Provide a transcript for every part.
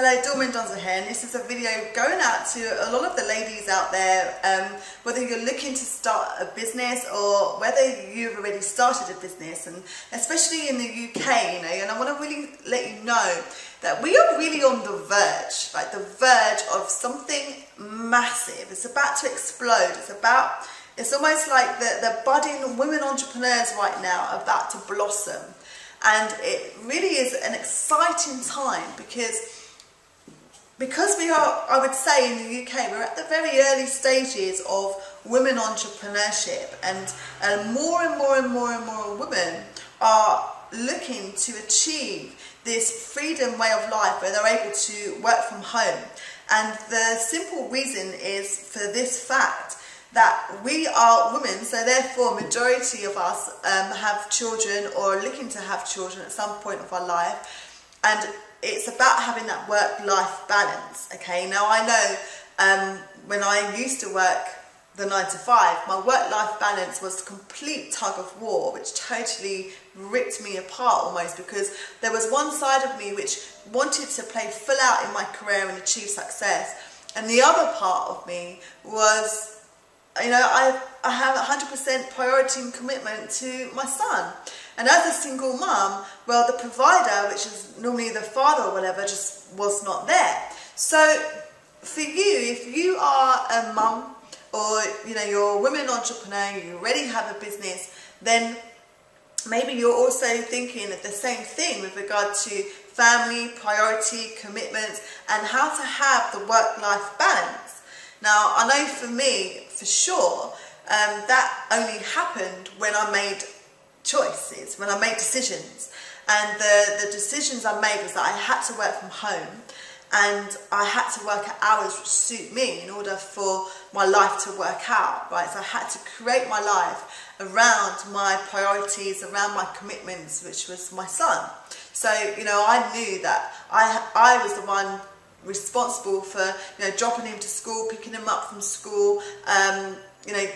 Hello, Mendonca here, and this is a video going out to a lot of the ladies out there, whether you're looking to start a business or whether you've already started a business, and especially in the UK, you know, and I want to really let you know that we are really on the verge, like the verge of something massive. It's about to explode. It's almost like the budding women entrepreneurs right now are about to blossom, and it really is an exciting time because we are, I would say, in the UK, we're at the very early stages of women entrepreneurship, and more and more women are looking to achieve this freedom way of life where they're able to work from home. And the simple reason is for this fact that we are women, so therefore majority of us have children or are looking to have children at some point of our life, and it's about having that work-life balance. Okay, now I know when I used to work the 9 to 5, my work-life balance was a complete tug of war, which totally ripped me apart almost, because there was one side of me which wanted to play full out in my career and achieve success, and the other part of me was, you know, I have 100% priority and commitment to my son. And as a single mum, well, the provider, which is normally the father or whatever, just was not there. So for you, if you are a mum, or you know, you're a women entrepreneur, you already have a business, then maybe you're also thinking of the same thing with regard to family, priority, commitments, and how to have the work-life balance. Now, I know for me, for sure, that only happened when I made choices, when I made decisions. And the decisions I made was that I had to work from home, and I had to work at hours which suit me in order for my life to work out, right? So I had to create my life around my priorities, around my commitments, which was my son. So, you know, I knew that I was the one responsible for, you know, dropping him to school, picking him up from school, you know,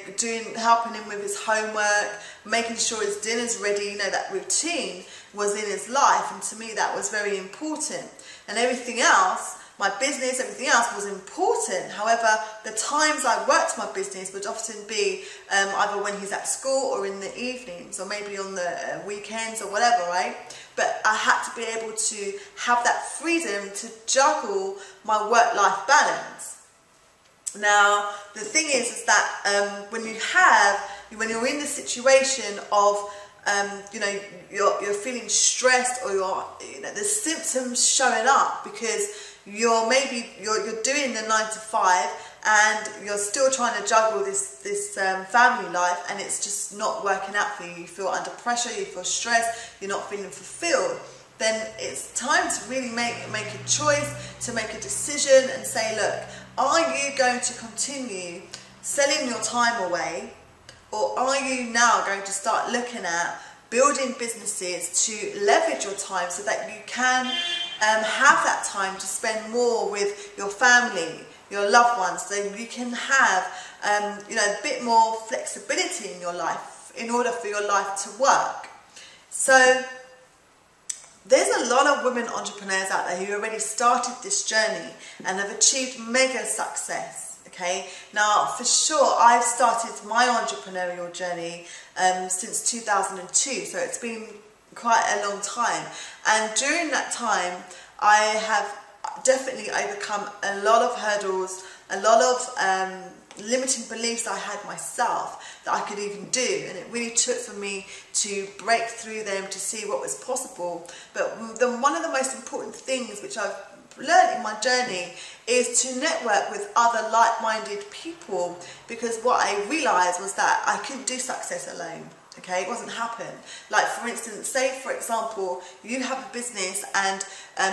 helping him with his homework, making sure his dinner's ready. You know, that routine was in his life, and to me that was very important. And everything else, my business, everything else was important. However, the times I worked my business would often be either when he's at school or in the evenings, or maybe on the weekends or whatever, right? But I had to be able to have that freedom to juggle my work-life balance. Now, the thing is that when you're in the situation of, you know, you're feeling stressed, or you know, the symptoms showing up because you're doing the 9 to 5 and you're still trying to juggle this family life, and it's just not working out for you. You feel under pressure, you feel stressed, you're not feeling fulfilled. Then it's time to really make a choice, to make a decision and say, look, are you going to continue selling your time away, or are you now going to start looking at building businesses to leverage your time so that you can have that time to spend more with your family, your loved ones, so you can have you know, a bit more flexibility in your life in order for your life to work. So there's a lot of women entrepreneurs out there who already started this journey and have achieved mega success. Okay, now for sure I've started my entrepreneurial journey since 2002, so it's been quite a long time, and during that time I have definitely overcome a lot of hurdles, a lot of limiting beliefs I had myself that I could even do, and it really took for me to break through them to see what was possible. But one of the most important things which I've learned in my journey is to network with other like-minded people, because what I realized was that I couldn't do success alone. Okay, it wasn't happen. Like, for instance, say for example you have a business and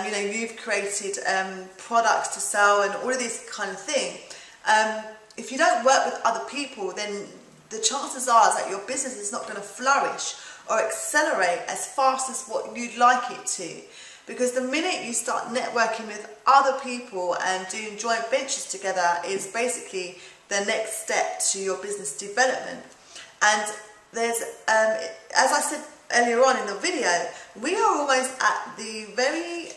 you know, you've created products to sell and all of this kind of thing. If you don't work with other people, then the chances are that your business is not going to flourish or accelerate as fast as what you'd like it to. Because the minute you start networking with other people and doing joint ventures together is basically the next step to your business development. And there's, as I said earlier on in the video, we are almost at the very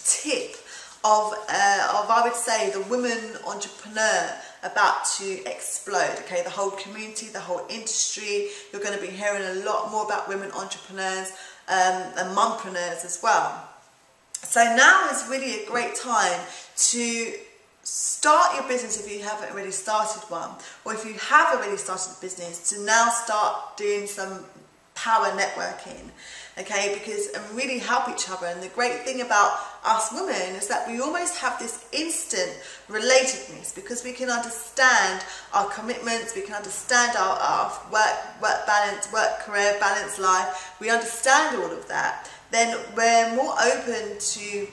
tip of I would say, the women entrepreneur about to explode. Okay, the whole community, the whole industry. You're going to be hearing a lot more about women entrepreneurs and mompreneurs as well. So now is really a great time to start your business if you haven't already started one, or if you have already started a business, to now start doing some power networking, okay, and really help each other. And the great thing about us women is that we almost have this instant relatedness, because we can understand our commitments, we can understand our work balance, work career balance, life. We understand all of that. Then we're more open to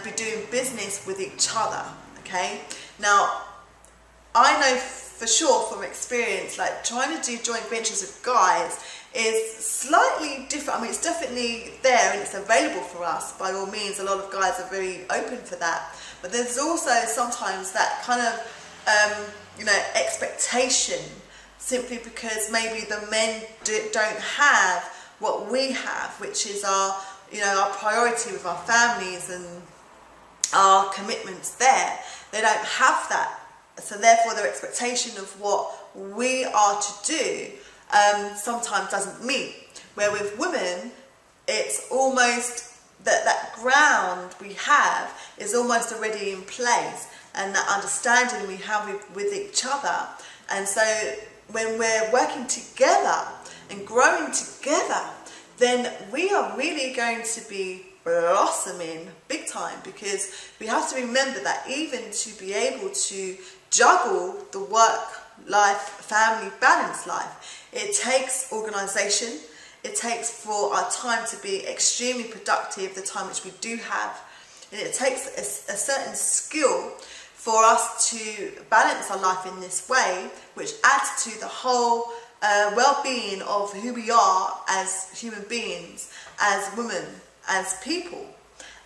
be doing business with each other. Okay, now I know for sure from experience, like trying to do joint ventures with guys is slightly different. I mean, it's definitely there and it's available for us. By all means, a lot of guys are very open for that. But there's also sometimes that kind of, expectation, simply because maybe the men don't have what we have, which is our priority with our families and our commitments there. They don't have that, so therefore their expectation of what we are to do sometimes doesn't meet. Where with women, it's almost that ground we have is almost already in place, and that understanding we have with each other. And so when we're working together and growing together, then we are really going to be blossoming big time, because we have to remember that even to be able to juggle the work-life, family balance life, it takes organisation. It takes for our time to be extremely productive, the time which we do have, and it takes a certain skill for us to balance our life in this way, which adds to the whole well-being of who we are as human beings, as women, as people.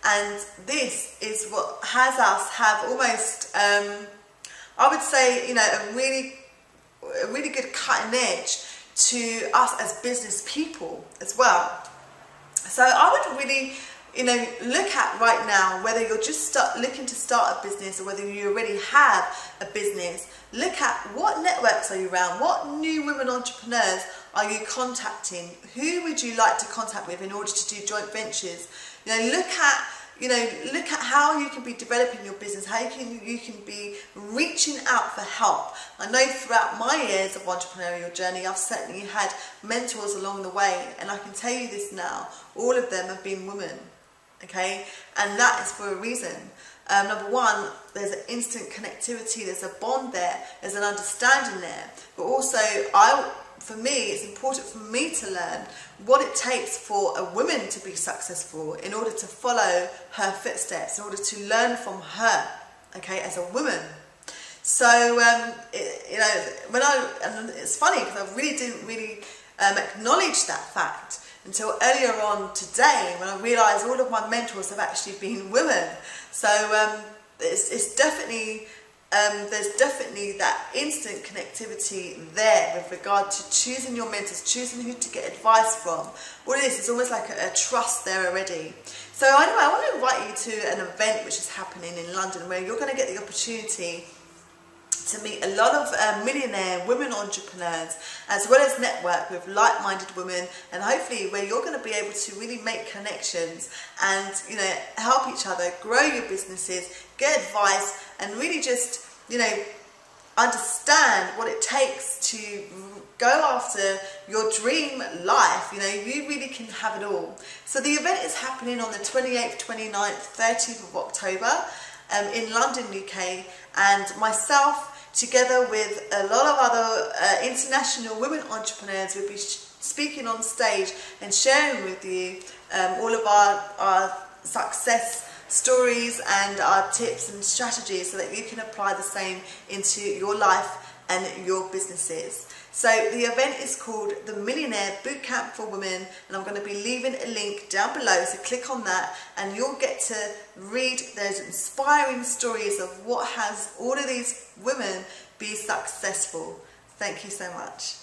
And this is what has us have almost, I would say, a really good cutting edge to us as business people as well. So I would really, look at right now, whether you're just looking to start a business or whether you already have a business, look at what networks are you around, what new women entrepreneurs are you contacting, who would you like to contact with in order to do joint ventures. Look at how you can be developing your business, how you can be reaching out for help. I know throughout my years of entrepreneurial journey, I've certainly had mentors along the way, and I can tell you this now, all of them have been women, okay? And that is for a reason. Number one, there's an instant connectivity, there's a bond there, there's an understanding there, but also for me, it's important for me to learn what it takes for a woman to be successful in order to follow her footsteps, in order to learn from her, okay, as a woman. So, and it's funny because I really didn't acknowledge that fact until earlier on today, when I realised all of my mentors have actually been women. So it's definitely, there's definitely that instant connectivity there with regard to choosing your mentors, choosing who to get advice from. What it is almost like a trust there already. So anyway, I want to invite you to an event which is happening in London, where you're going to get the opportunity to meet a lot of millionaire women entrepreneurs, as well as network with like-minded women, and hopefully where you're going to be able to really make connections and help each other grow your businesses, get advice, and really just understand what it takes to go after your dream life. You really can have it all. So the event is happening on the 28th, 29th, 30th of October in London, UK, and myself, together with a lot of other international women entrepreneurs, will be speaking on stage and sharing with you all of our success stories and our tips and strategies, so that you can apply the same into your life and your businesses. So the event is called the Millionaire Bootcamp for Women, and I'm going to be leaving a link down below, so click on that and you'll get to read those inspiring stories of what has all of these women be successful. Thank you so much.